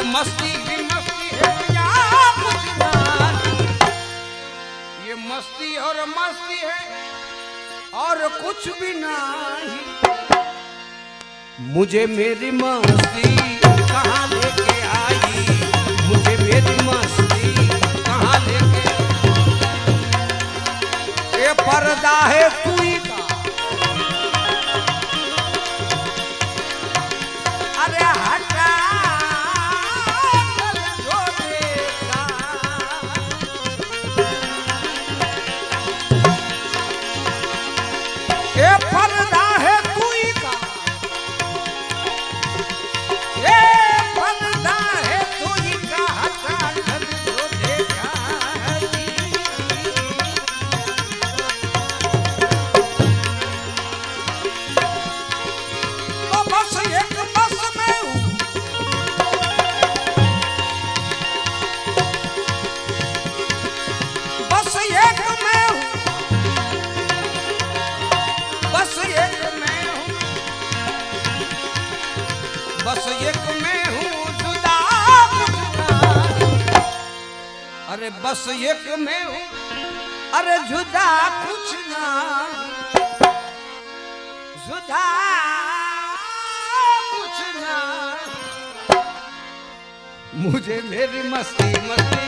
मस्ती भी मस्ती है या कुछ ना, ये मस्ती और मस्ती है और कुछ भी नहीं। मुझे मेरी मस्ती कहाँ लेके आई, मुझे मेरी मस्ती कहाँ लेके, ये पर्दा है सुई का, अरे हटा कर जो देखा, ये पर्दा है सुई का, ये पर्दा है सुई का, हटा कर जो देखा। तो बस एक बस में हूँ, बस एक में हूँ, बस एक में हूँ, बस एक में हूँ जुदा कुछ ना, अरे बस एक में हूँ, अरे जुदा कुछ ना, जुदा कुछ ना, मुझे मेरी मस्ती मस्ती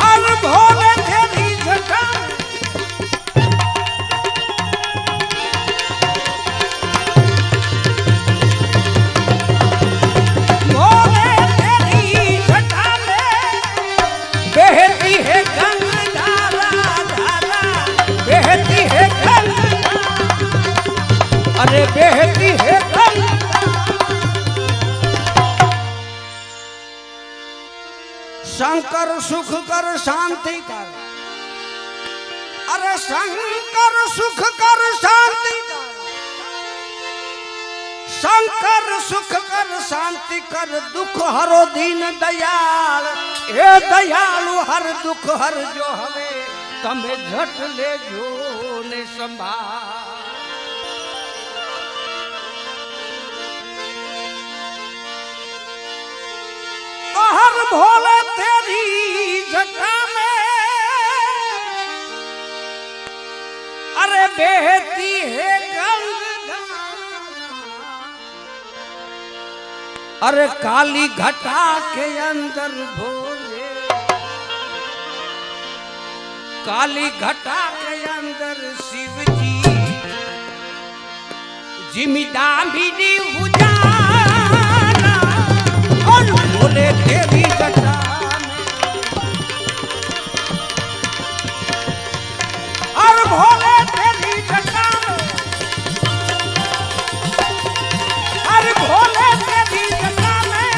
हर भोले तेरी जटा, भोले तेरी जटा में बहती है गंगा धारा, धारा बहती है गंगा, अरे बहती है गंगा। शंकर सुख कर शांति कर, अरे शंकर सुख कर शांति कर, शंकर सुख कर शांति कर, दुख हरो दीन दयाल, हे दयालु हर दुख हर जो हवे, तमे झट ले जो ने संभाल। तो हर भोले तेरी जटा में, अरे बहती है गंगा, अरे काली घटा के अंदर भोले, काली घटा के अंदर शिव जी जिमिदा भी उजाला, और भोले तेरी घटा में, और भोले तेरी घटा में, और भोले तेरी घटा में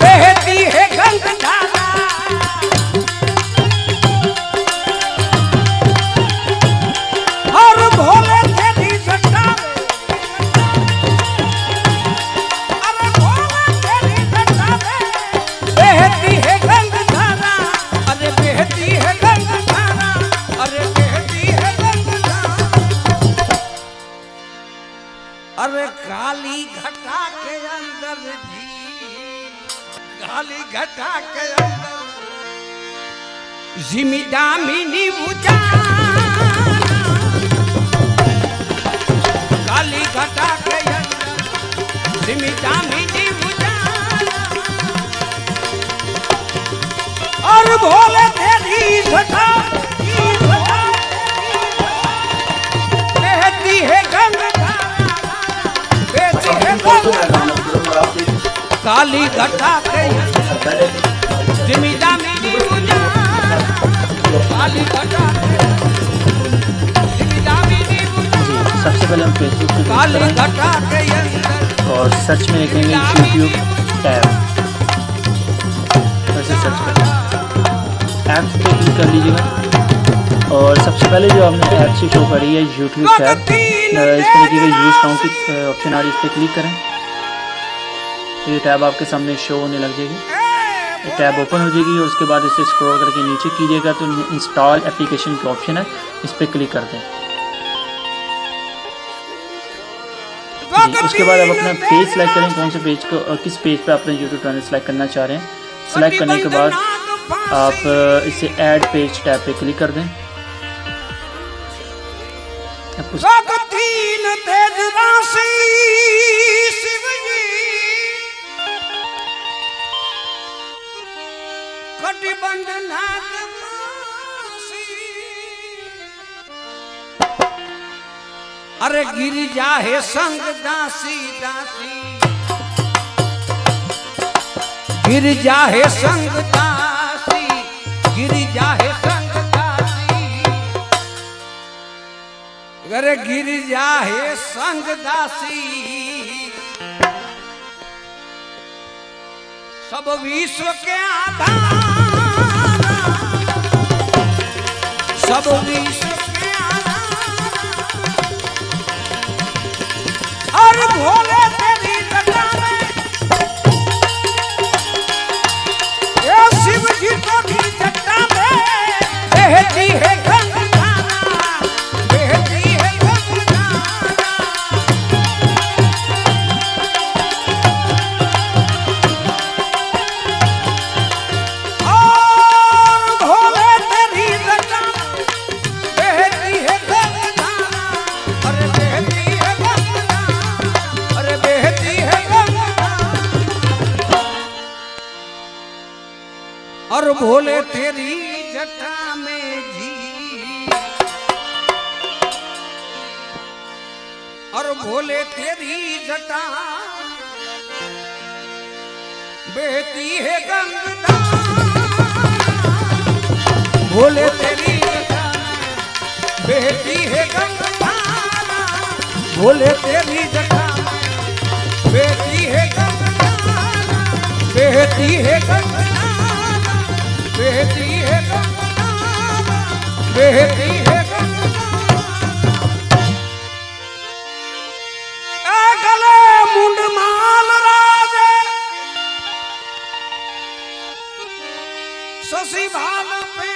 बहती है गंगा, और भोले तेरी घटा में, अरे भोले तेरी घटा में बहती है गंगा, अरे बहती है गंगा, अरे बहती है गंगा, अरे काली घटा के अंदर जी, काली घटा के अंदर जिमिदा मिनी उजाला, काली घटा के अंदर जिमिदा मिनी उजाला, और भोले तेरी घटा बहती है गंगा, बहती है गंगा, काली घटा के जिमिदा मिनी उजाला, काली घटा के जिमिदा मिनी उजाला। सबसे पहले हम फेसबुक पे काली घटा के अंदर और सर्च में लिखेंगे यूट्यूब टैब, वैसे सर्च करें, ऐप्स पे क्लिक कर लीजिएगा। और सबसे पहले जो हमने ऐप से शो करी है यूट्यूब टैब, इस पर लिखिएगा यूज नाउ की ऑप्शन आ रही है, इस पर क्लिक करें, ये टैब आपके सामने शो होने लग जाएगी, ये टैब ओपन हो जाएगी। और उसके बाद इसे स्क्रॉल करके नीचे कीजिएगा तो इंस्टॉल एप्लीकेशन की ऑप्शन है, इस पर क्लिक कर दें। जी, उसके बाद आप अपना पेज सेलेक्ट करें, कौन से पेज को और किस पेज पे अपना यूट्यूब चैनल सेलेक्ट करना चाह रहे हैं। सेलेक्ट करने के बाद आप इसे ऐड पेज टैब पे क्लिक कर दें। अरे गिरिजा है संग दासी दासी, गिरिजा है संग दासी, गिरिजा है संग दासी। अरे गिरिजा है संग दासी, सब विश्व के आधार, सब विश्व के आधार। और भोले तेरी जटा में ये शिव जी को भी जटा में बहती है गंगा, बहती है गंगा। और भोले तेरी जटा में बहती है गंगा, अरे बहती है गंगा, अरे बहती है गंगा। और भोले तेरी जटा में जी, और भोले तेरी जटा बहती है गंगा, भोले तेरी जटा बहती है गंगा, भोले तेरी जटा बहती है गंगा, बहती है गंगा, बहती है गंगा, बहती है गंगा। ए गले मुंड माल राजे शशि भाल पे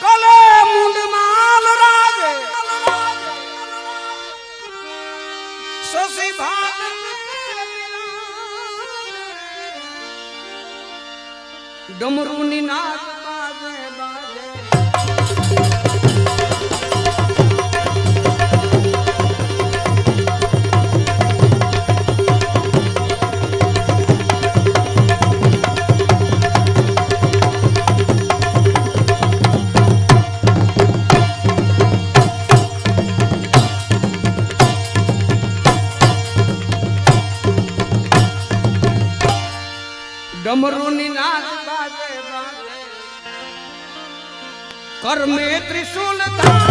गले मुंड माल राजे शशि भाल डमरू निनाद बाजे बाजे। डमरू निनाद बाजे बाजे, कर में त्रिशूल धारा।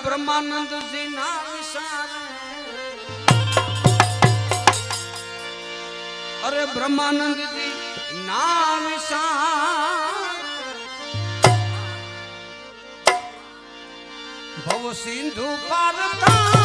ब्रह्मानंद जी ना विसारे, अरे ब्रह्मानंद जी ना विसारे, भव सिंधु पार तारा,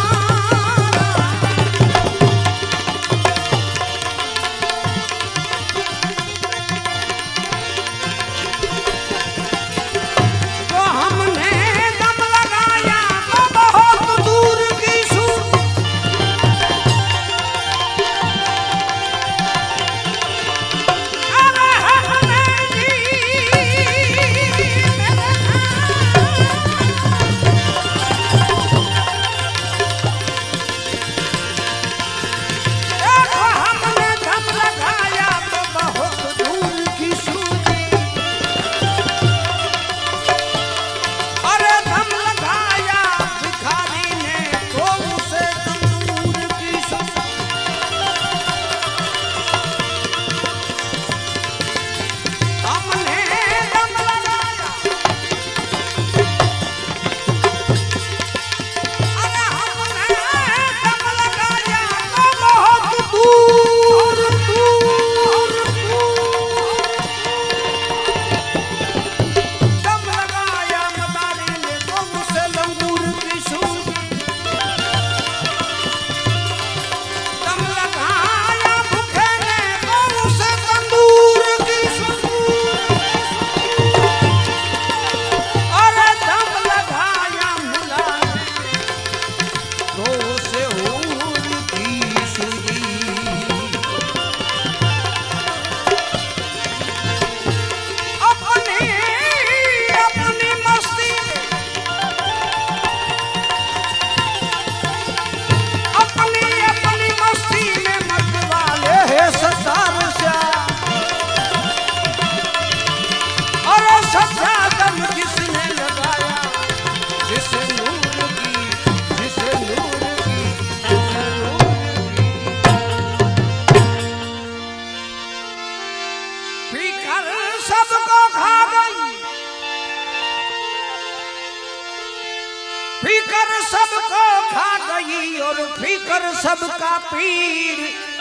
गई और फिकर सबका पीर,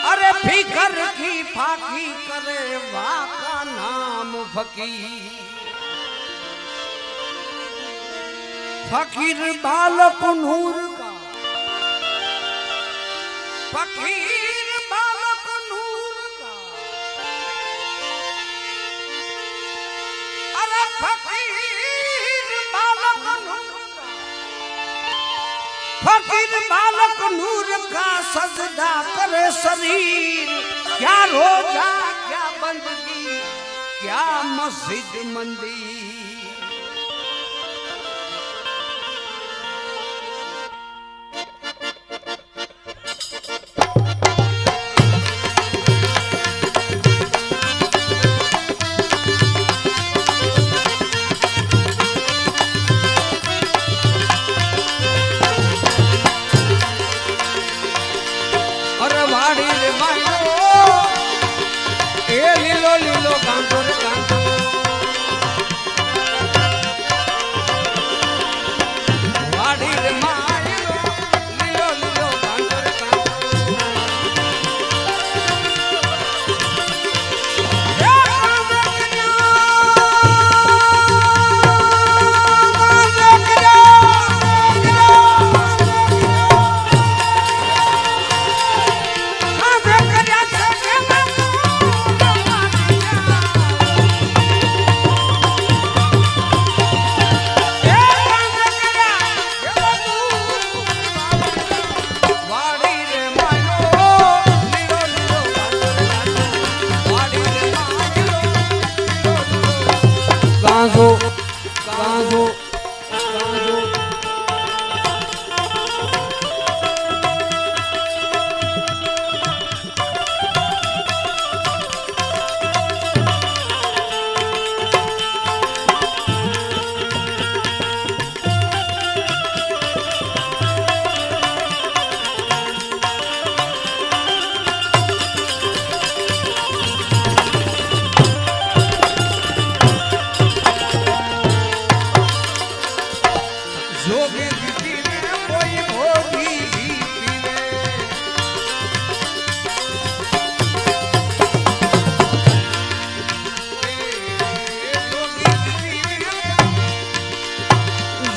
अरे फिकर की फाकी करे वाह का नाम फकीर। फकीर बालक नूर का, फकीर बालक नूर का, अरे फकीर बालक नूर का, फकीर बालक नूर का सजदा करे शरीर। क्या रोजा क्या बंदगी क्या मस्जिद मंदिर।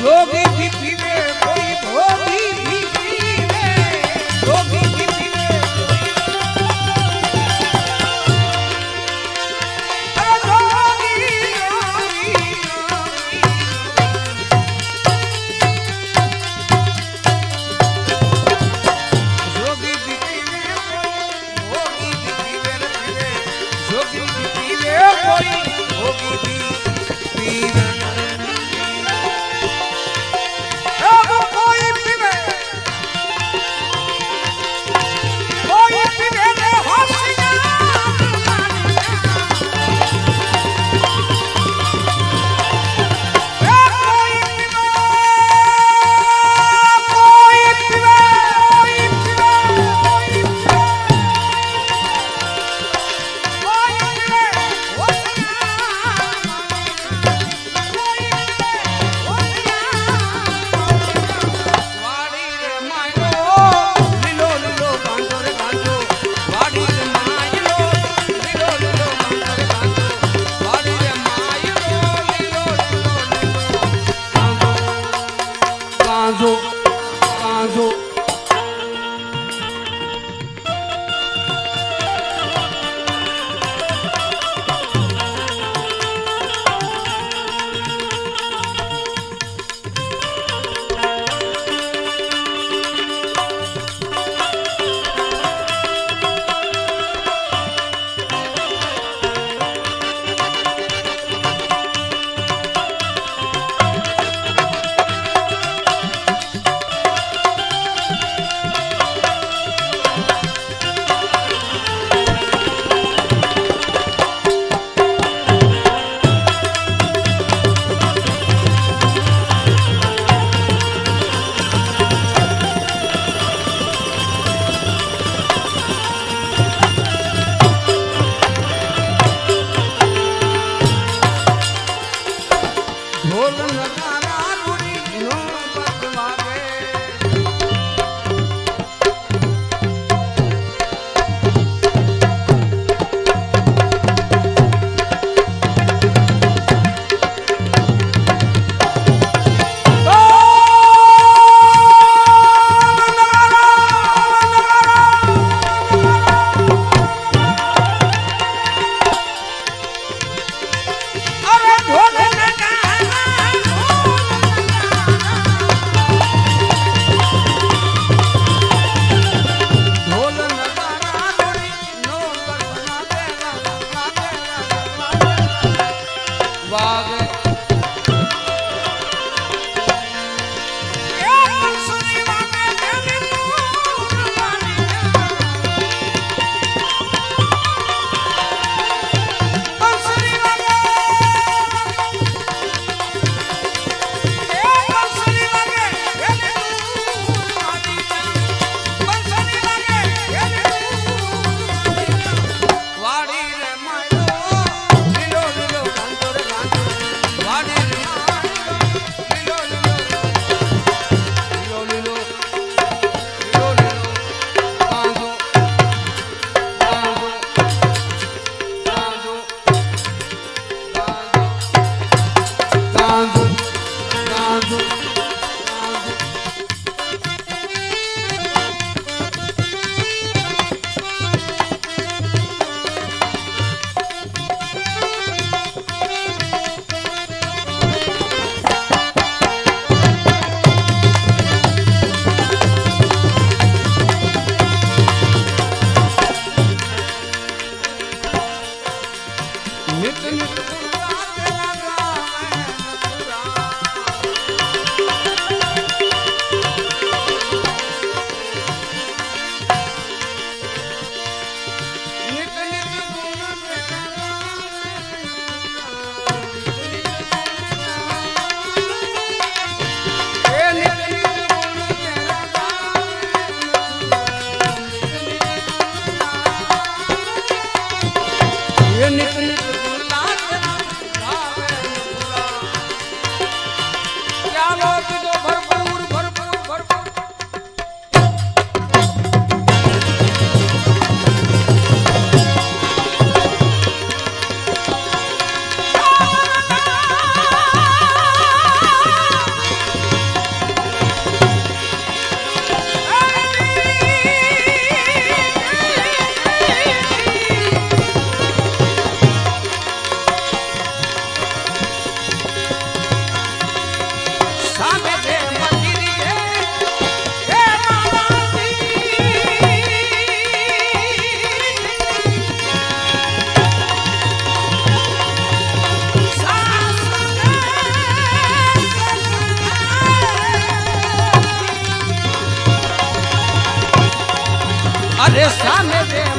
जोगी भी पीवे कोई भोगी भी पीवे, जोगी भी पीवे अरे जोगी जोगी भी पीवे कोई भोगी भी पीवे न पीवे, जोगी भी पीवे कोई भोगी भी पीवे।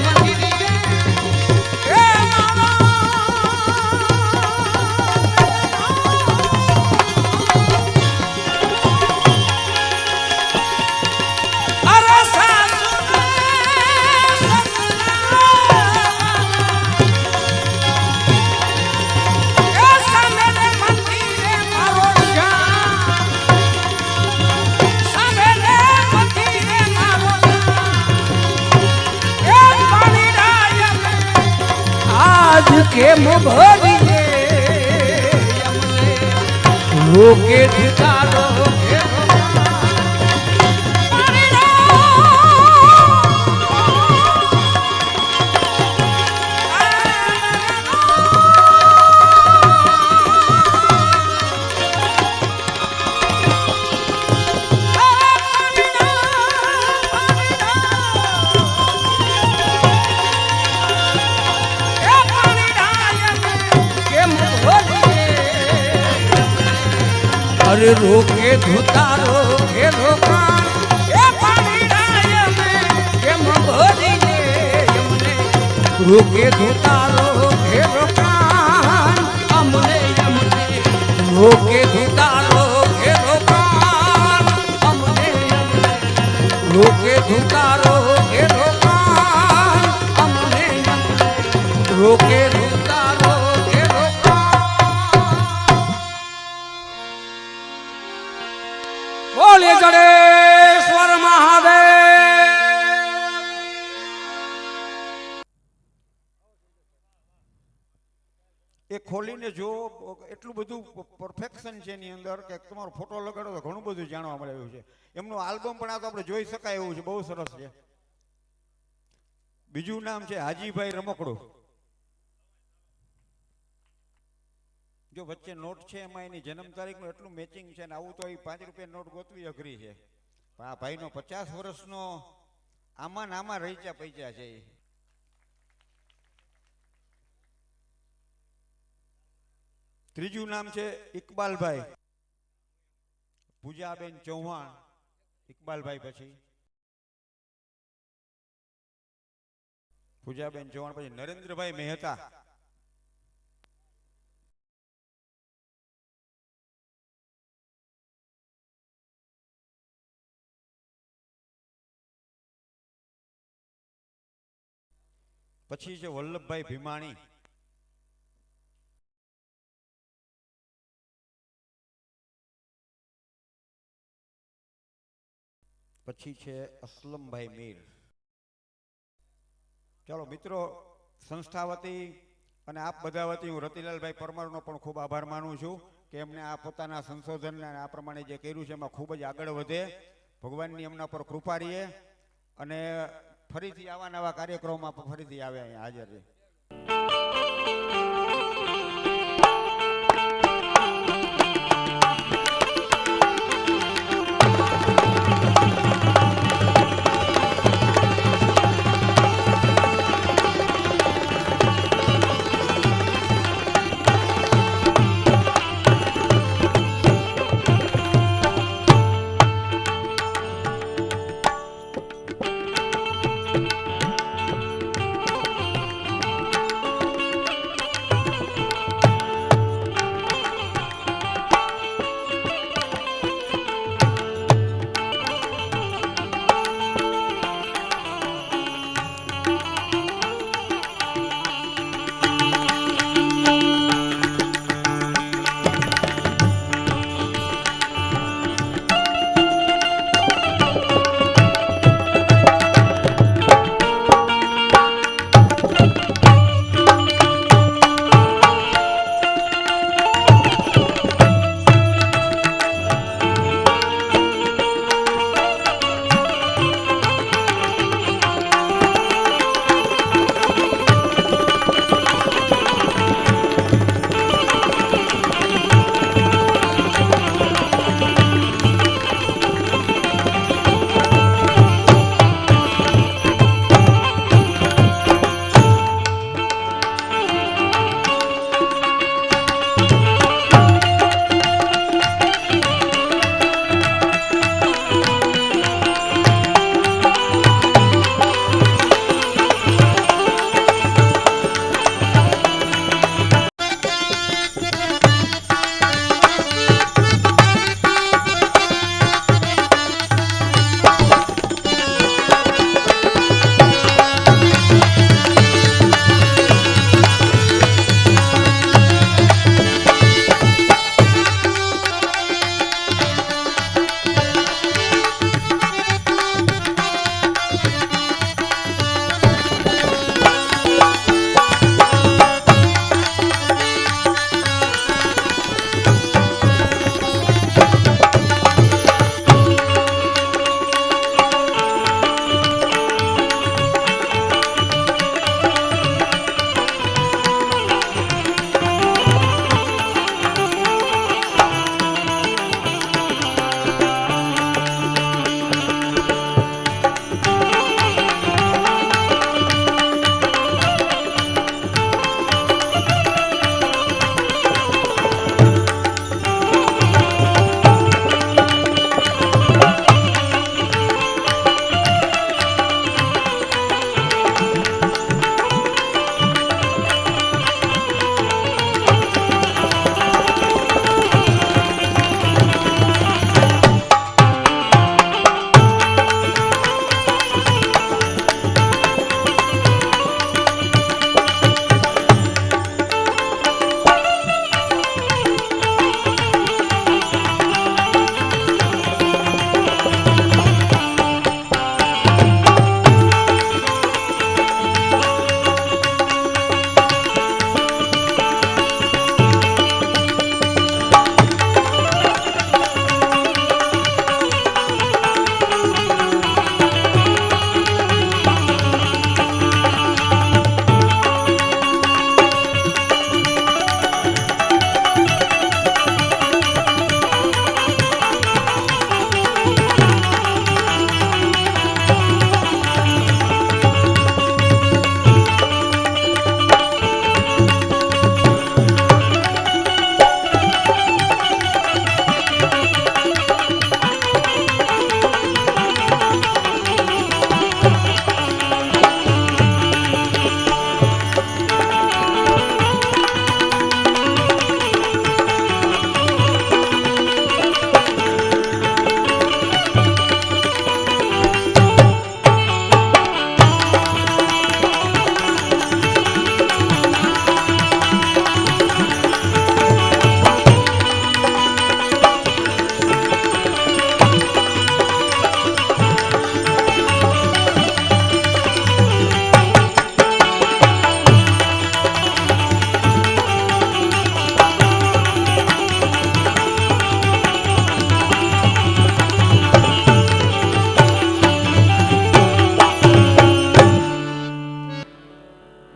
મંદિરે મંદિરે એ અરે સાસુને કેમ ભરીએ રોકે ઠીકારો અરે રોકે ધોતારો કે રોકાણ એ પાણી ડાય મે કેમ ભરીએ અમને રોકે ધોતારો કે રોકાણ અમને અમને રોકે ધોતારો કે રોકાણ અમને અમને રોકે ધોતારો કે રોકાણ અમને અમને રોકે ધોતારો કે બોલે ગણેશ્વર મહાદેવ એ ખોલીને જો એટલું બધું પરફેક્શન છે એની અંદર કે તમારો ફોટો લગાડો તો ઘણું બધું જાણવા મળે એવું છે. એમનું આલ્બમ પણ આ તો આપણે જોઈ શકાય એવું છે, બહુ સરસ છે. બીજું નામ છે હાજીભાઈ રમકડો. જો વચ્ચે નોટ છે એમાં એની જન્મ તારીખનું એટલું મેચિંગ છે ને આવું તો એ 5 રૂપિયા નોટ ગોતવી અઘરી છે. પણ આ ભાઈનો 50 વર્ષનો આમાં ને આમાં રહીચા પૈસા છે. ત્રીજું નામ છે ઇકબાલભાઈ પૂજાબેન ચૌહાણ. ઇકબાલભાઈ પછી પૂજાબેન ચૌહાણ પછી નરેન્દ્રભાઈ મહેતા. પછી છે વલ્લભભાઈ ભીમાણી. પછી છે અસલમભાઈ મીર. ચાલો મિત્રો, સંસ્થા વતી અને આપ બધા વતી હું રતિલાલભાઈ પરમારનો પણ ખૂબ આભાર માનું છું કે એમને આ પોતાના સંશોધન આ પ્રમાણે જે કર્યું છે એમાં ખૂબ જ આગળ વધે. ભગવાનની એમના પર કૃપા રહીએ અને ફરીથી આવા નવા કાર્યક્રમોમાં ફરીથી આવે અહીંયા હાજર રહે.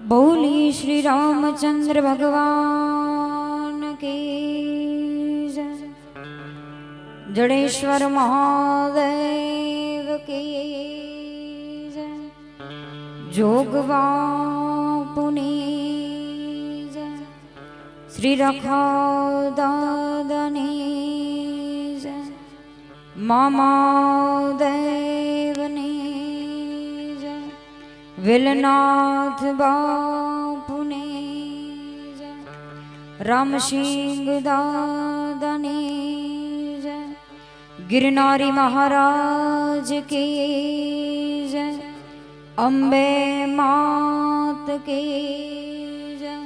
बोली श्री रामचंद्र भगवान की जय। जडेश्वर महादेव की जय। जोग बापुनी जय। श्री रखा दादनी जय। मामा देवनी जय। विलनाथ बापुने जय। राम सिंह दादनी जय। गिरनारी महाराज की जय। अम्बे मात की जय।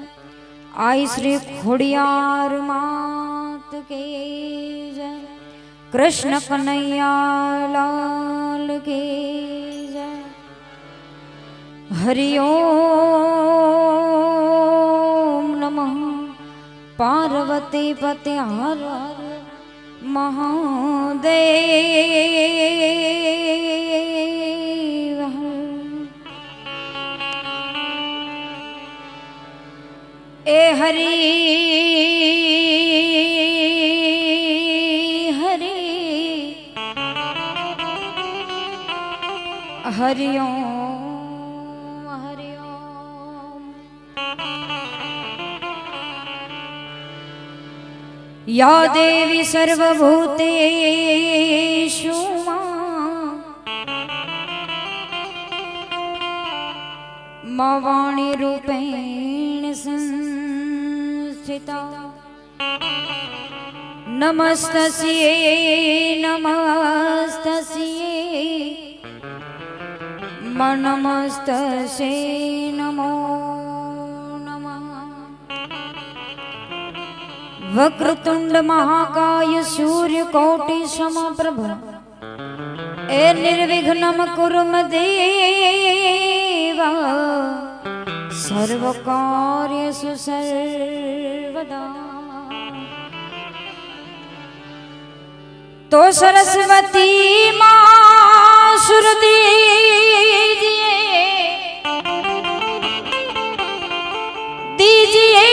आई श्री खोड़ियार मात की जय। कृष्ण कन्हैया लाल की जय। हरि ओम नमः पार्वती पते हर हर महादेव। ए हरि हरि हरि ओम हरि ओम। या देवी सर्वभूतेषु मा वाणी रूपेण संस्थिता। नमस्तस्यै नमस्तस्यै नमस्तस्यै नमो नमः। वक्रतुंड महाकाय सूर्यकोटि समप्रभ ए निर्विघ्नं कुरु मे देव। सर्वकार्येषु सर्वदा। तो सरस्वती माँ सुर दीजिए दीजिए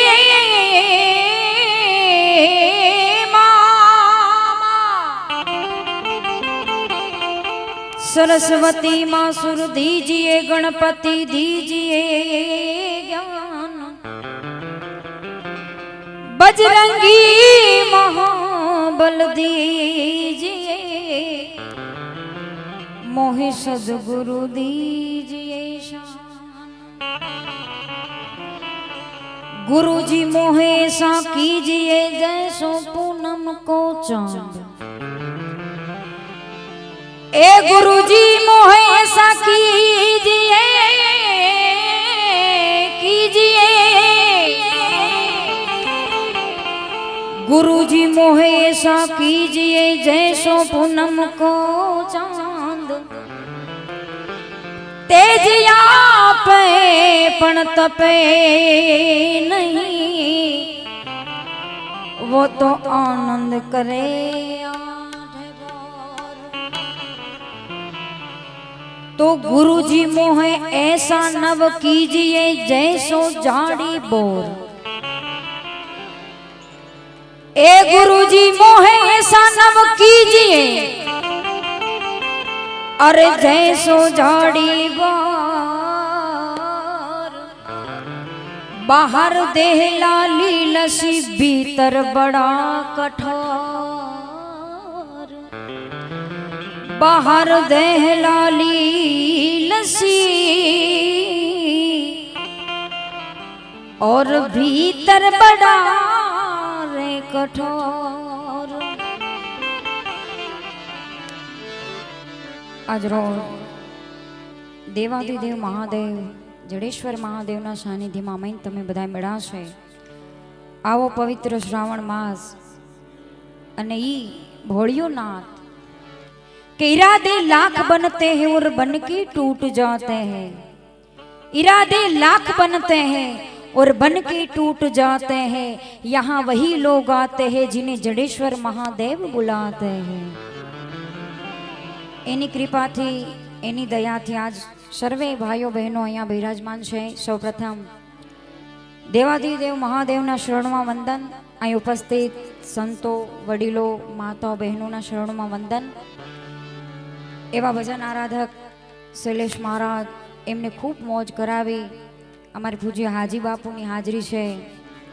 मामा। सरस्वती माँ सुर दीजिए गणपति दीजिए ज्ञान। बजरंगी महाबल दीजिए मोहि सद्गुरु दीजिए शान। गुरु जी मोहे सा कीजिए जैसो पूनम को चांद। ए गुरु जी मोहे सा कीजिए कीजिए। गुरु जी मोहे ऐसा कीजिए जैसो पूनम को चांद। तेज पे पण तपे नहीं वो तो आनंद करे आठ बार। तो गुरु जी मोहे ऐसा नव कीजिए जैसो झाड़ी बोर। ए गुरु जी मोहे ऐसा नव कीजिए अरे जैसो झाड़ी बार। बाहर देह लाली लसी भीतर बड़ा कठोर। बाहर देह लाली लसी और भीतर बड़ा कठोर। आज रोज देवादिदेव महादेव जडेश्वर महादेव ना सानिध्य में आईने तमे बधाए मेळाशे। आवो पवित्र श्रावण मास अने ई भोळियो नाथ के इरादे लाख बनते हैं और बन के टूट जाते हैं। इरादे लाख बनते हैं और बन के टूट जाते हैं। यहाँ वही लोग आते हैं जिन्हें जडेश्वर महादेव बुलाते हैं। एनी कृपा थी એની દયાથી આજ સર્વે ભાઈઓ બહેનો અહીંયા બિરાજમાન છે. સૌપ્રથમ દેવાધિદેવ મહાદેવના શરણમાં વંદન. અહીં ઉપસ્થિત સંતો, વડીલો, માતાઓ, બહેનોના શરણમાં વંદન. એવા ભજન આરાધક શૈલેષ મહારાજ, એમને ખૂબ મોજ કરાવી. અમારી પૂજ્ય હાજી બાપુની હાજરી છે.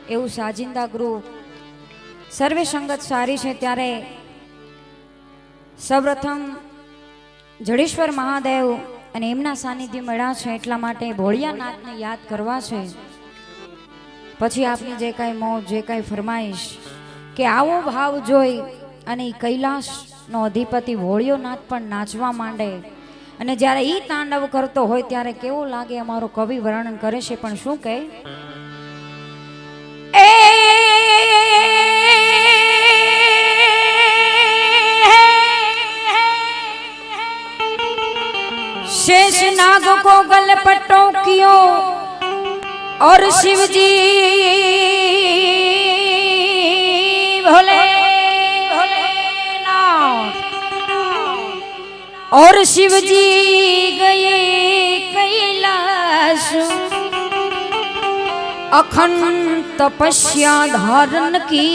એવું સાજિંદા ગ્રુપ, સર્વે સંગત સારી છે. ત્યારે સૌપ્રથમ જડેશ્વર મહાદેવ અને એમના સાનિધ્ય મળ્યા છે એટલા માટે ભોળિયાનાથને યાદ કરવા છે. પછી આપની જે કાંઈ મોજ, જે કાંઈ ફરમાઈશ કે આવો ભાવ જોઈ અને એ કૈલાસનો અધિપતિ ભોળિયોનાથ પણ નાચવા માંડે અને જ્યારે એ તાંડવ કરતો હોય ત્યારે કેવો લાગે અમારો કવિ વર્ણન કરે છે. પણ શું કહે? शेष नाग को गलपटों कियो और शिव जी भोले भोलेनाथ और शिव जी गए कैलाश अखंड तपस्या धारण की.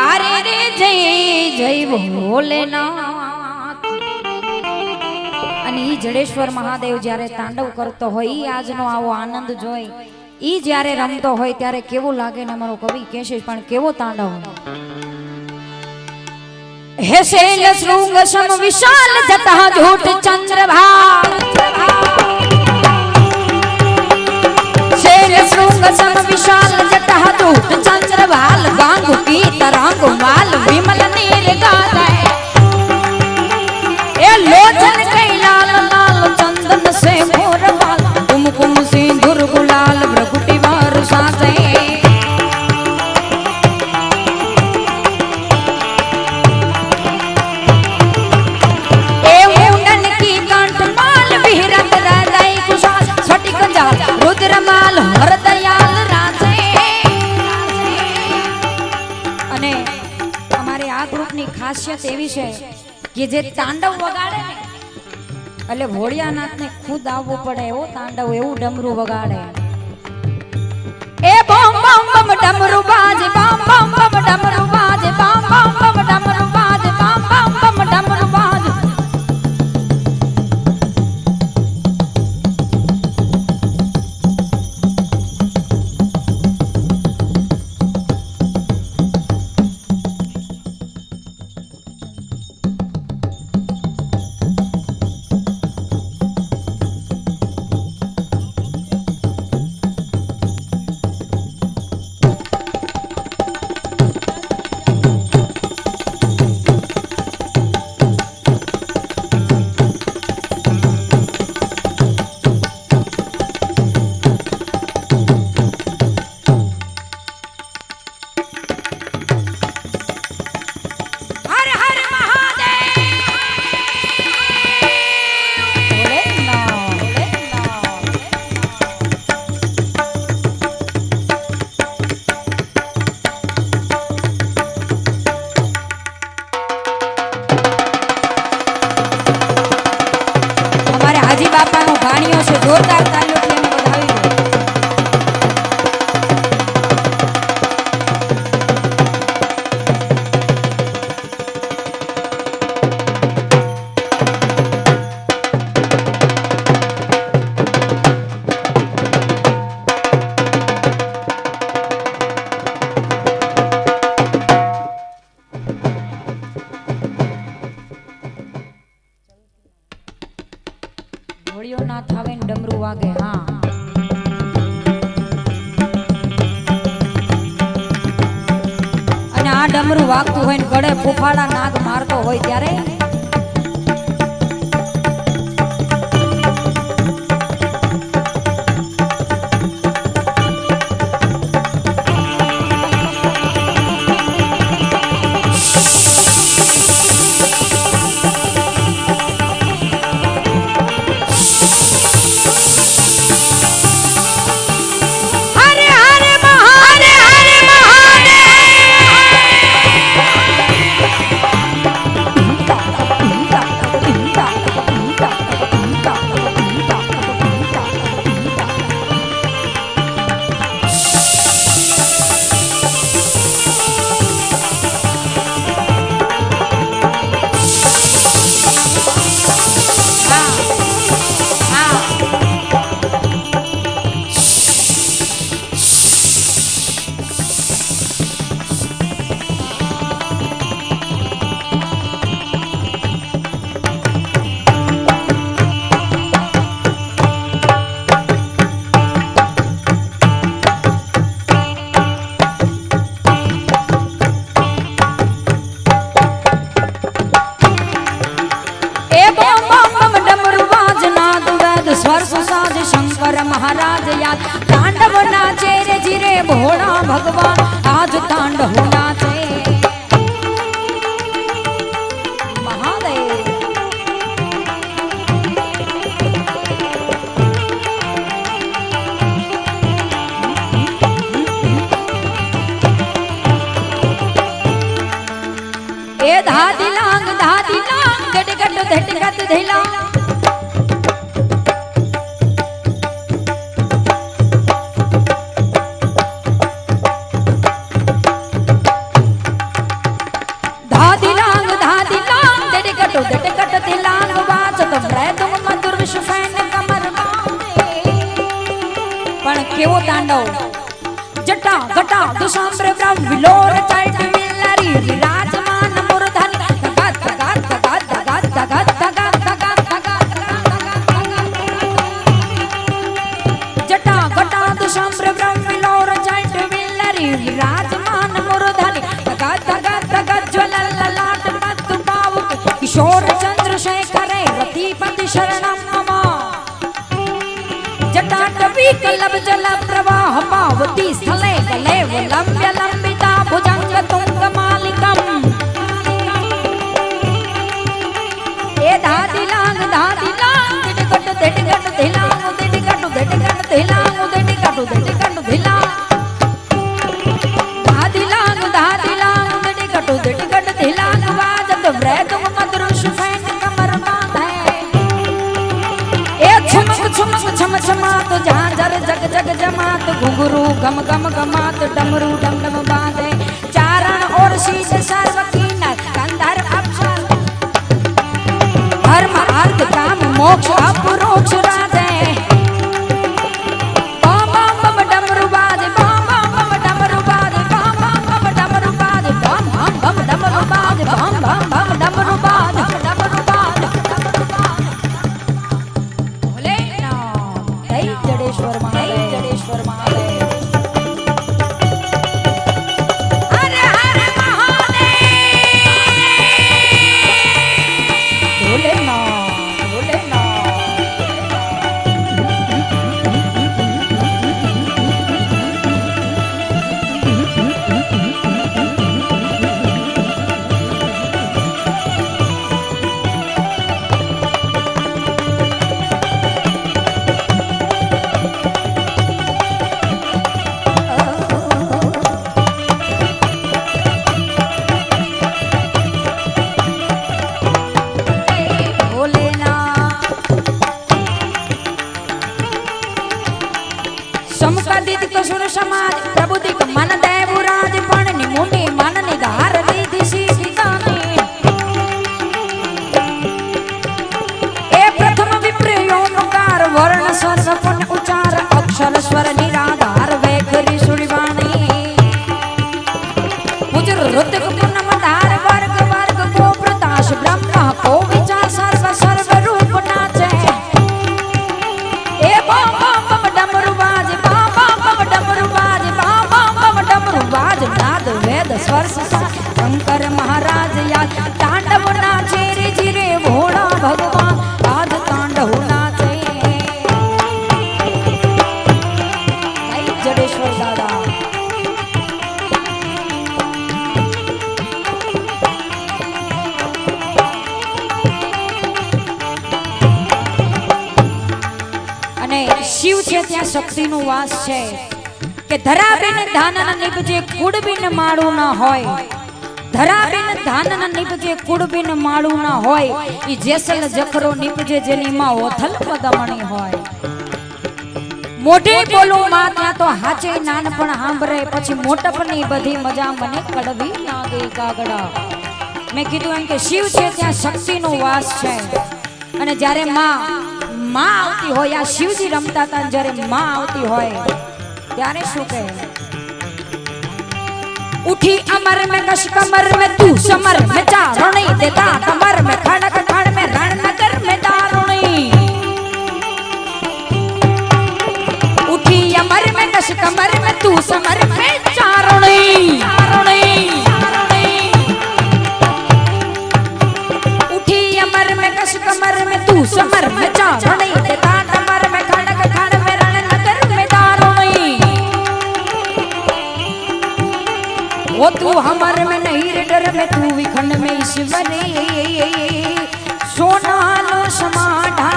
अरे रे जय जय भोलेनाथ. અને ઈ જડેશ્વર મહાદેવ જ્યારે તાંડવ કરતો હોય, ઈ આજનો આવો આનંદ જોઈ ઈ જ્યારે રમતો હોય ત્યારે કેવું લાગે ને અમારો કવિ કહેશે પણ કેવો તાંડવ. હે શૈલ શૃંગ સમ વિશાલ જતા ઝૂઠ ચંદ્રભા. શૈલ શૃંગ સમ વિશાલ જટા ઝૂઠ ચંદ્રભાલ ગાંગ की तरंग माल विमल नीर गाता है. ए लोचन कई लाल लाल चंदन से मोर बाल कुमकुम सिंदूर गुलाल भ्रगुटी वार साथे. ए मुंडन की कंठ माल विरंग हृदय कुशाल स्फटिक जाल रुद्र माल हरदयाल राजे. અને અમારે આ ગ્રુપની ખાસિયત એવી છે કે જે તાંડવ વગાડે ને એટલે ભોળિયાનાથને ખુદ આવવું પડે એવો તાંડવ, એવું ડમરું વગાડે. એ બમ બમ બમ ડમરું બાજે, બમ બમ બમ ડમરું બાજે, બમ બમ બમ ડમરું બાજે, બમ બમ બમ ડમરું બાજે. જોરદાર તાલીઓથી એને વધાવી દો. ઘોડીઓ ના થાવે ને ડમરું વાગે. હા, અને આ ડમરું વાગતું હોય ને ગળે ફૂફાડા નાગ મારતો હોય ત્યારે स्वर सुसाज शंकर महाराज याद तांडव नाचे रे जीरे भोला भगवान आज तांडव नाचे महादेव। ए धादी लांग गट धटकत धिला केवो तांडव जटा गटा दुशांब्र ब्रह्म विलोर टाइट विल्लारी विराजमान मूर्धनि तगा तगा तगा तगा तगा तगा तगा तगा जटा गटा दुशांब्र ब्रह्म विलोर टाइट विल्लारी विराजमान मूर्धनि तगा तगा तगा ज्वलल ललाट मत पावक किशोर चंद्रशेखर रतिपति शरणम मम जटाटवी कल्लभ जल प्रवाह पावती स्थले कलेव लंब्य लंबिता भुजंग तुंग मालिकम ए धादिलांग दिडगट धिलांग दिडगट धिलांग दिडगट धिलांग धादिलांग दिडगट धिलांग वाजत व्रतम मधुर सुफैन कमर बांधे ए छमक छमक छम छमात झांझर जग जग जमात घुंघरू गम गम गमात डमरू डम डम बांधे चारण और शीश सर्व कीनर कंधर अक्षर धर्म अर्थ काम मोक्ष अपरोक्ष राधे बम बम बम डमरू बाजे बम बम बम डमरू बाजे बम बम बम डमरू बाजे बम बम बम डमरू बाजे बम बम बम डमरू बाजे डमरू बाजे जडेश्वर महादेव हर हर महादेव भोलेनाथ समकादित कसुर समाज प्रबुद्धिक मन देवराज पण निमुंडी मन निधार दीदी सीधी गाने ए प्रथम विप्रयोकार वर्ण सर्वपन उच्चार अक्षर स्वर निराधार वैखरी सुड़वाणी मुजर ऋतिक पुनम धार वर्ग वर्ग को प्रताश ब्रह्मा को विचार सर्व सर्व रूप नाचे ए बम बम डमरू बाज बाज नाद वेद स्वर शंकर महाराज याद तांडव नाचे रे जिरे भोला भगवान आज तांडव नाचे जडेश्वर दादा અને શિવ છે ત્યાં શક્તિનો વાસ છે કે ધરા બિન ધાન ન નિપજે કુડ બિન માળું ન હોય ધરા બિન ધાન ન નિપજે કુડ બિન માળું ન હોય ઈ જેસલ જખરો નિપજે જેની માં ઓથલ પદમણી હોય મોઢે બોલું માં ત્યાં તો હાચે નાનપણ સાંભળે પછી મોટપની બધી મજા મને કડવી ના ગઈ કાગડા મેં કીધું એમ કે શિવ છે ત્યાં શક્તિનો વાસ છે અને જ્યારે માં આવતી હોય આ શિવજી રમતા હતા જ્યારે માં આવતી હોય त्यारे शू कहे उठी अमर में कश कमर में तू समर में चारुणी देता कमर में खड़क खड़ में रणनगर में दारुणी उठी अमर में कश कमर में तू समर में चारुणी उठी अमर में कश कमर में तू समर में चारुणी देता कमर तू हमर में नहीं रे डर में तू विखंड में ईश्वर सोनालो समाढ़ा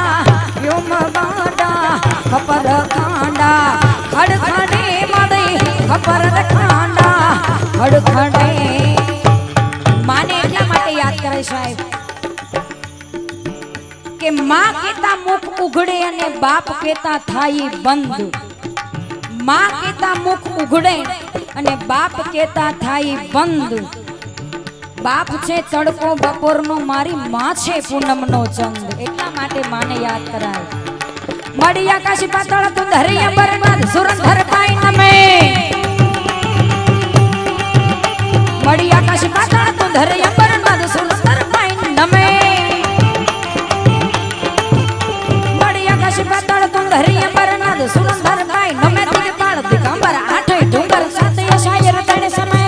व्योम बाड़ा खपर खांडा खड़खड़े मदे खपर खांडा खड़खड़े माने એટલા માટે યાદ કરે સાહેબ કે માં કેતા મુખ ઉઘડે અને બાપ કેતા થાય બંધ માં કેતા મુખ ઉઘડે અને બાપ કેતા થાય બંધ બાપ છે તડકો બપોરનો મારી માં છે પૂનમનો ચંદ એટલા માટે માને યાદ કરાય મળી આકાશ પાતાળ તું ધરી અંબરનાથ સુરંધર પાઈ નમે મળી આકાશ પાતાળ તું ધરી અંબરનાથ સુરંધર પાઈ નમે મળી આકાશ પાતાળ તું ધરી અંબરનાથ સુરંધર પાઈ નમે તીજ પાળ દિગંબર આઠે ડુંગર સાથે શાયર તણે સમય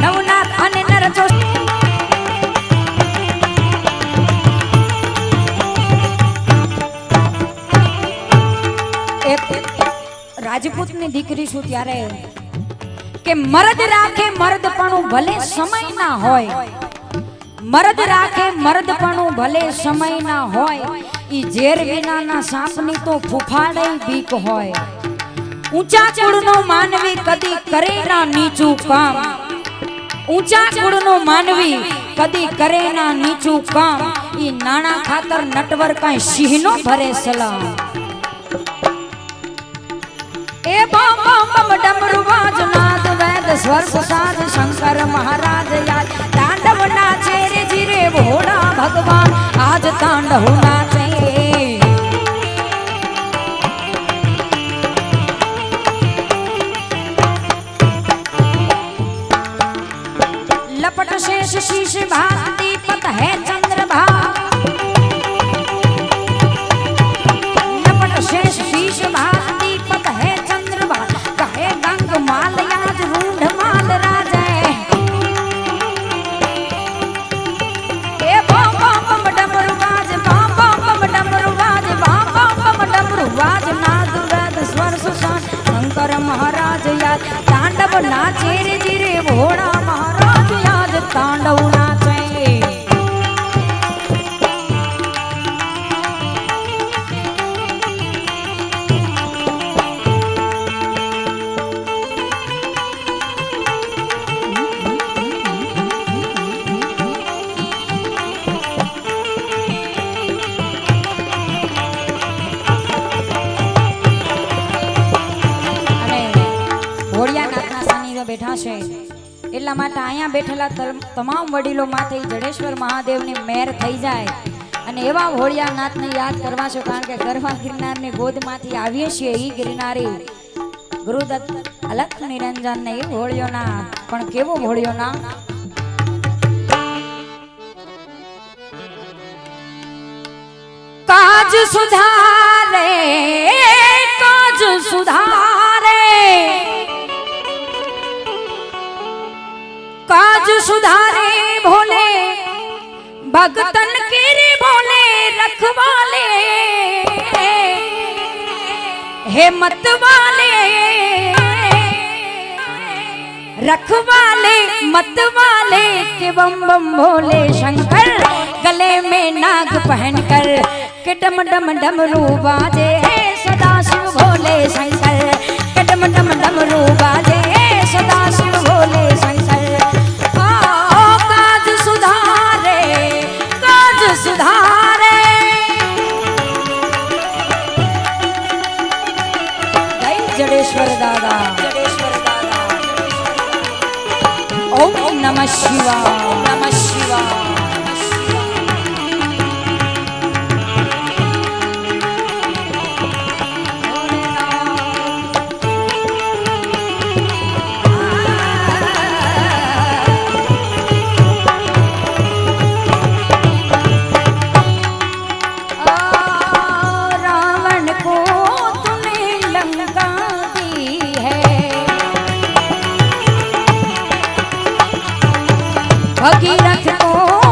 નવનાથ અને નરચો રાજપૂતની દીકરી છું ત્યારે કે મર્દ રાખે મર્દપણું ભલે સમય ના હોય મર્દ રાખે મર્દપણું ભલે સમય ના હોય ઈ ઝેર વિનાના સાપની તો ફૂફાડે બીક હોય ઊંચા કુળનો માનવી કદી કરે ના નીચું કામ ઊંચા કુળનો માનવી કદી કરે ના નીચું કામ ઈ નાણા ખાતર નટવર કાંઈ સિંહનો ભરે સલામ ए बम बम बम डमरू वाजनाद वैद स्वर प्रसाद शंकर महाराज याद तांडव नाचे रे जिरे भोला भगवान आज तांडव नाचे लपट शेष शीश भांति पत है चंद्रभा लपट शेष शीश भांति पत है कहे गंग माल याज रूढ़ माल राजे ए बम बम बम डमरू बाज बम बम बम डमरू बाज बम बम बम डमरू बाज नाद वेद स्वर सुशान शंकर महाराज याद तांडव नाचे रे जिरे भोला महाराज याद तांडव नाचे બેઠા છે એટલા માટે અહીંયા બેઠેલા તમામ વડીલો માથે જડેશ્વર મહાદેવની મેર થઈ જાય અને એવા ભોળિયાનાથને યાદ કરવા છો કારણ કે ગરવા ગિરનારની ગોદમાંથી આવીએ છીએ એ ગિરનારી ગુરુદત્ત અલખ નિરંજન ને એ ભોળિયોના પણ કેવો ભોળિયોના કાજ સુધારે કાજ સુધારે काज सुधारे भोले भगतन के रे भोले रखवाले हे मत वाले रखवाले मत वाले के बम बम भोले शंकर गले में नाग पहनकर के डम डम डमरू बाजे सदा शिव भोले शंकर के डम डम डमरू बाजे सदा शिव भोले शंकर सुधारे जय जडेश्वर दादा ओम नमः शिवाय नमः शिवाय भगीरथ को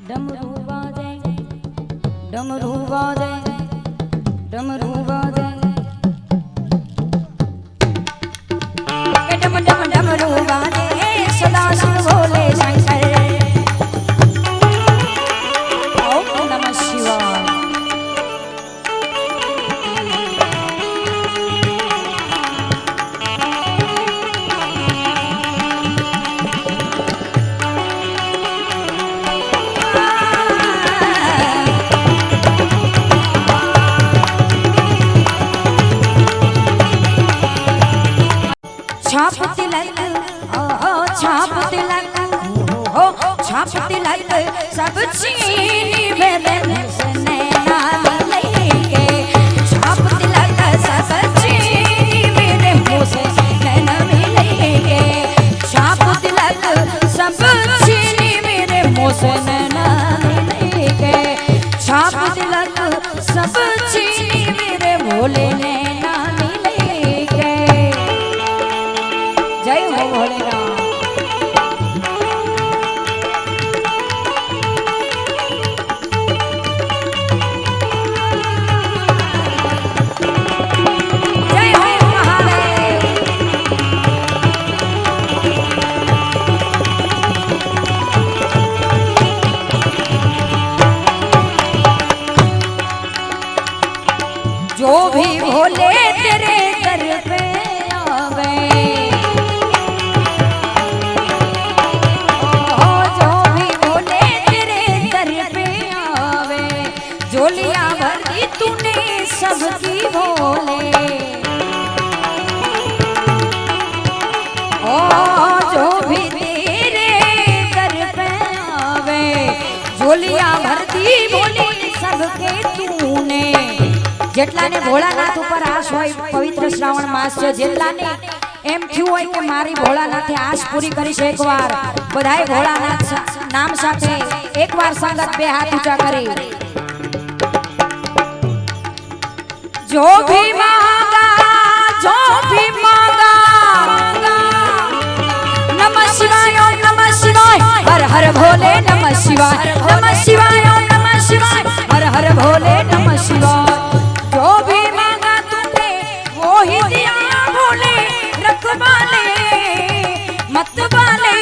डमरू वाजे डमरू वाजे डमरू वाजे डम डम डमरू वाजे सदा शिव भोले शंकर ओम नमः शिवाय छाप तिलक छाप तिलक छाप तिलक सब चीनी बेदन से नाम लेके छाप तिलक सब चीनी मेरे मुंह से नाम लेके छाप तिलक सब चीनी मेरे मुंह से नाम लेके छाप तिलक सब चीनी मेरे भोले ने नाम लेके जय हो भोलेनाथ जय हो महादेव जो भी भोले तेरे दर पे आवे झोलिया भर दी तूने सबकी भोले ओ जो भी तेरे दर पे आवे झोलिया भर दी भोले सबके तूने જેટલાને ભોળાનાથ ઉપર આશ હોય પવિત્ર શ્રાવણ માસ છે જેટલાને એમ થયું હોય કે મારી ભોળાનાથે આશ પૂરી કરી છે એકવાર બધાય ભોળાનાથ નામ સાથે એકવાર સંગત બે હાથ ઊંચા કરી जो भी मांगा नमः शिवाय हर हर भोले नमः शिवाय नमः शिवाय हर हर भोले नमः शिवाय जो भी मांगा तूने वो ही दिया भोले रखवाले मत वाले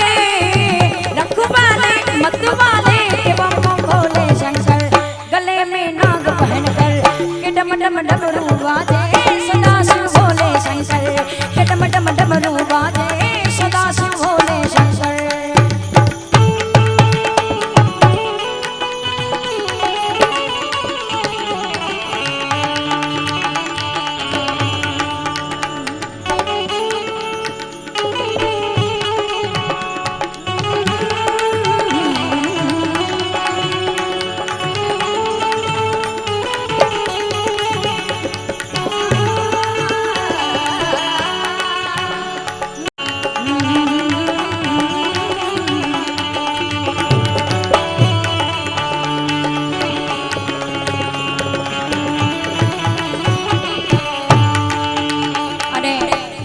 रखवाले मत वाले बम बम भोले शंकर गले में नाग पहन कर डम डम डमरू वाजे सदा शिव भोले शंकर डम डम डमरू वाजे सदा शिव भोले शंकर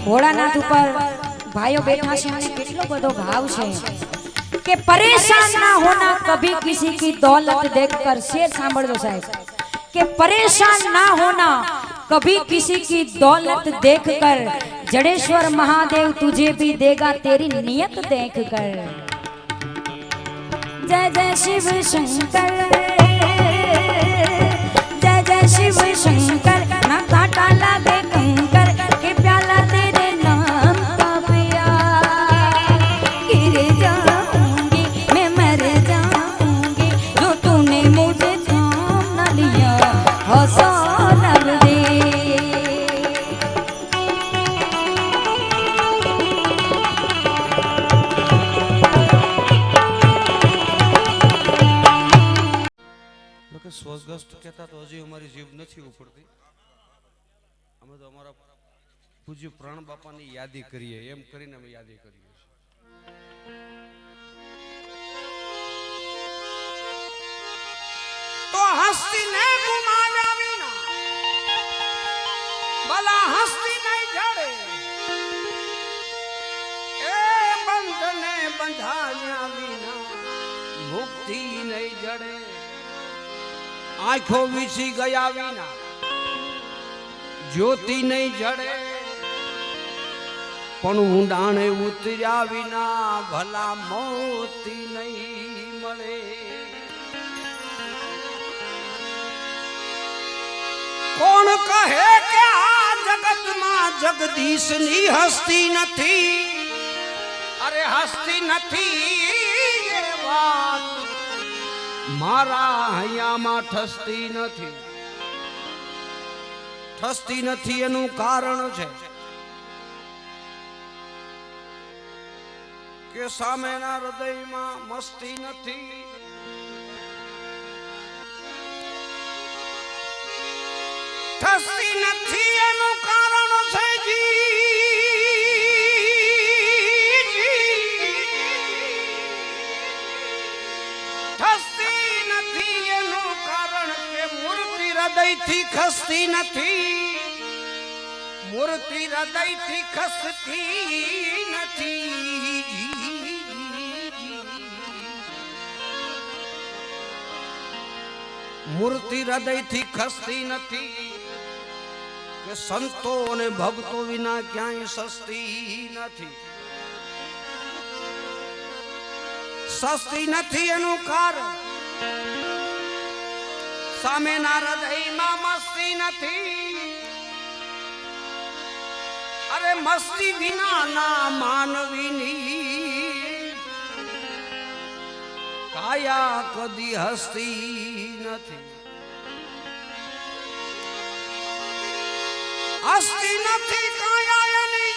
भोलानाथ ऊपर भाइयों बैठा से हमें कितनो बड़ो भाव है कि परेशान ना होना कभी किसी की दौलत देखकर शेर सांभळ दो साहब कि परेशान ना होना कभी किसी की दौलत देखकर जड़ेश्वर महादेव तुझे भी देगा तेरी नियत देखकर जय जय शिव शंकर जय जय शिव शंकर ना काटा लागे कंकर के प्याला तेरे नाम का पिया गिर जाऊंगी मैं मर जाऊंगी जो तूने मुझे थाम न लिया हौसला दे સ્વર્ગસ્થ કહેતા તો હજી અમારી જીભ નથી ઉપડતી અમે તો અમારા પૂજ્ય પ્રાણ બાપાની યાદી કરીએ એમ કરીને અમે યાદી કરીએ છીએ તો હસ્તીને ગુમાવ્યા વિના ભલા હસ્તી નહીં જડે એ બંધને બંધાવ્યા વિના મુક્તિ બત્તી નહીં જડે આંખો વીસી ગયા વિના જ્યોતિ નહીં જડે પણ ઊંડાણે ઉતર્યા વિના ભલા મોતી નહીં મળે કોણ કહે કે આ જગતમાં જગદીશની હસ્તી નથી અરે હસ્તી નથી એ વાત મારા હૈયામાં ઠસતી નથી એનું કારણ છે કે સામેના હૃદયમાં મસ્તી નથી ઠસતી નથી એનું કારણ છે ઠસતી નથી એનું કારણ કે મૂર્તિ હૃદયથી ખસતી નથી મૂર્તિ હૃદયથી ખસતી નથી મૂર્તિ હૃદયથી ખસતી નથી કે સંતો અને ભક્તો વિના ક્યાંય સસ્તી નથી એનું કારણ સામેના હૃદયમાં મસ્તી નથી અરે મસ્તી વિના ના માનવીની કાયા કદી હસતી નથી હસતી નથી કાયા એની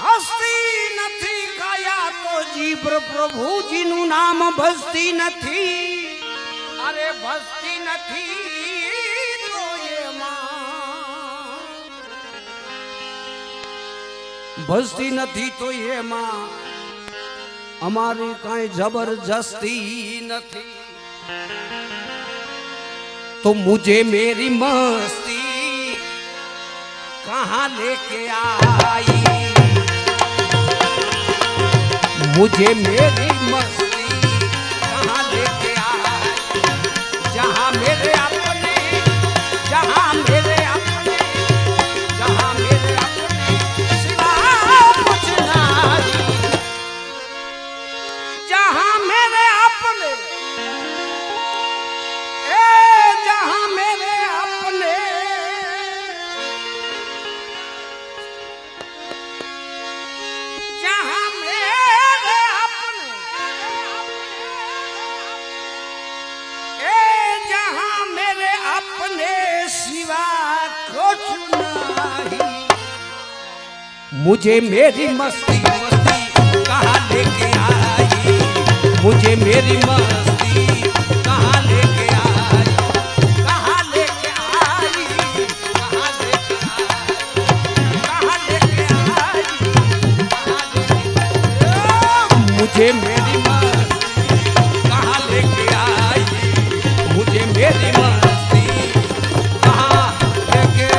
હસતી નથી કાયા તો જીભ પ્રભુજીનું નામ ભસતી નથી અરે ભસતી નથી તો એમાં ભસતી નથી તો એમાં અમારી કાંઈ જબરજસ્તી નથી तो मुझे मेरी मस्ती कहाँ लेके आई मुझे मेरी मस्ती कहाँ लेके आई जहाँ मेरे अपने जहाँ मेरे अपने जहाँ मेरे अपने सिवा कुछ नहीं जहाँ मेरे अपने जहाँ मेरे अपने जहाँ मेरे अपने जहाँ मेरे अपने सिवा कुछ नहीं मुझे मेरी मस्ती मस्ती कहाँ लेके आई मुझे मेरी मस्ती कहाँ लेके आई मुझे मेरी मस्ती कहाँ लेके आई मुझे मेरी मस्ती कहाँ लेके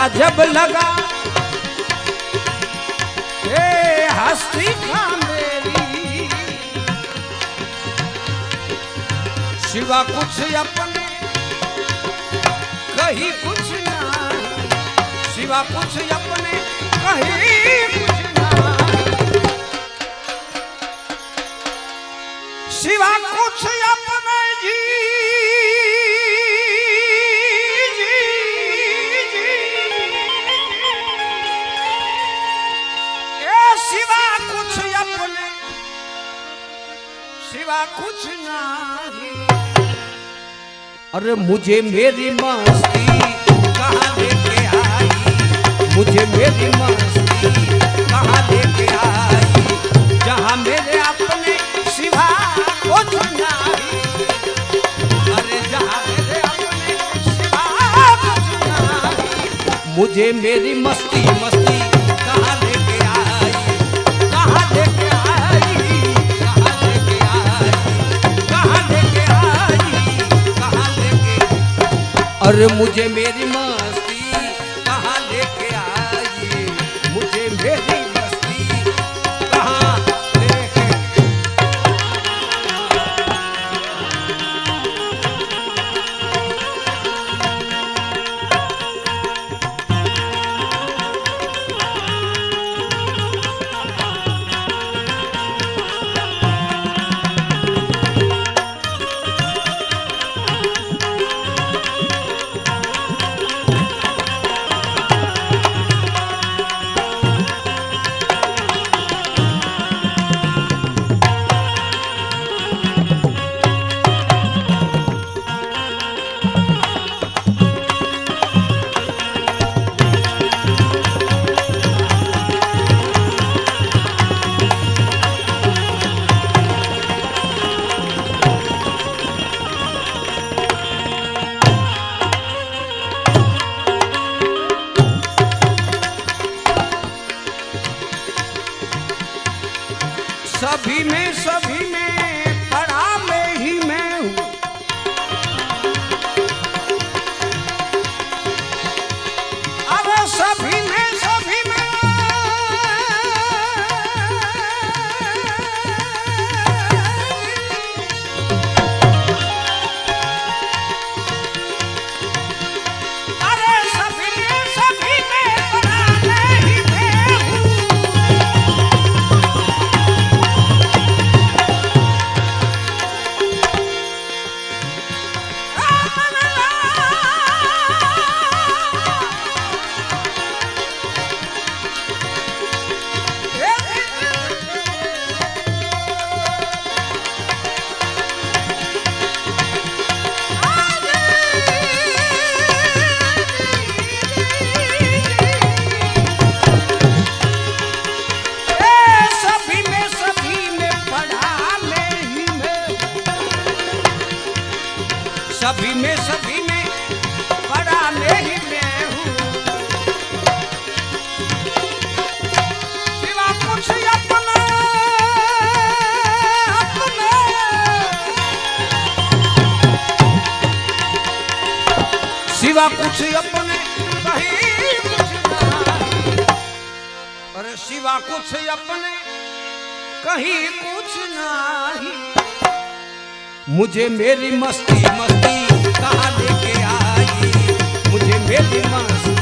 पता जब लगा हे हस्ती का मेरी सिवा कुछ अपने कहीं कुछ ना सिवा कुछ अपने कहीं कुछ ना सिवा कुछ अपने जी सिवा कुछ नहीं। अरे मुझे मेरी मस्ती कहाँ लेके आई मुझे मेरी मस्ती कहाँ लेके आई जहाँ मेरे अपने सिवा कुछ नहीं। अरे जहाँ मेरे अपने सिवा कुछ नहीं मुझे मेरी मस्ती मस्ती कहाँ लेके आई कहाँ लेके आई अरे मुझे मेरी मस्ती कहाँ लेके आई मुझे मेरी मस्ती कहाँ लेके सभी में पड़ा मैं ही मैं हूँ अरे सभी में अरे सभी में पड़ा मैं ही मैं हूँ सभी में बड़ा मैं ही मैं हूँ सिवा कुछ अपने सिवा कुछ अपने कहीं कुछ नहीं। अरे सिवा कुछ अपने कहीं कुछ नहीं मुझे मेरी मस्ती मस्ती कहाँ लेके आई मुझे मेरी मस्ती